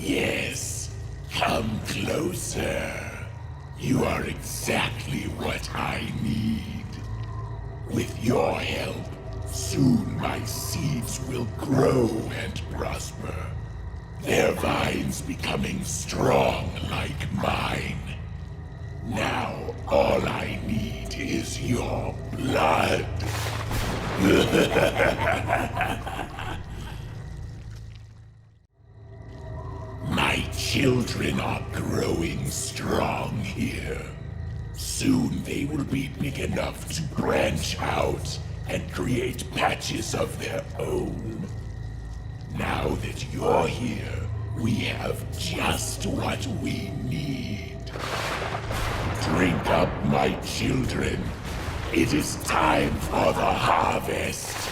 Yes. Come closer. You are exactly what I need. With your help, soon my seeds will grow and prosper. Their vines becoming strong like mine. Now all I need is your blood. My children are growing strong here. Soon they will be big enough to branch out and create patches of their own. Now that you're here, we have just what we need. Drink up, my children. It is time for the harvest.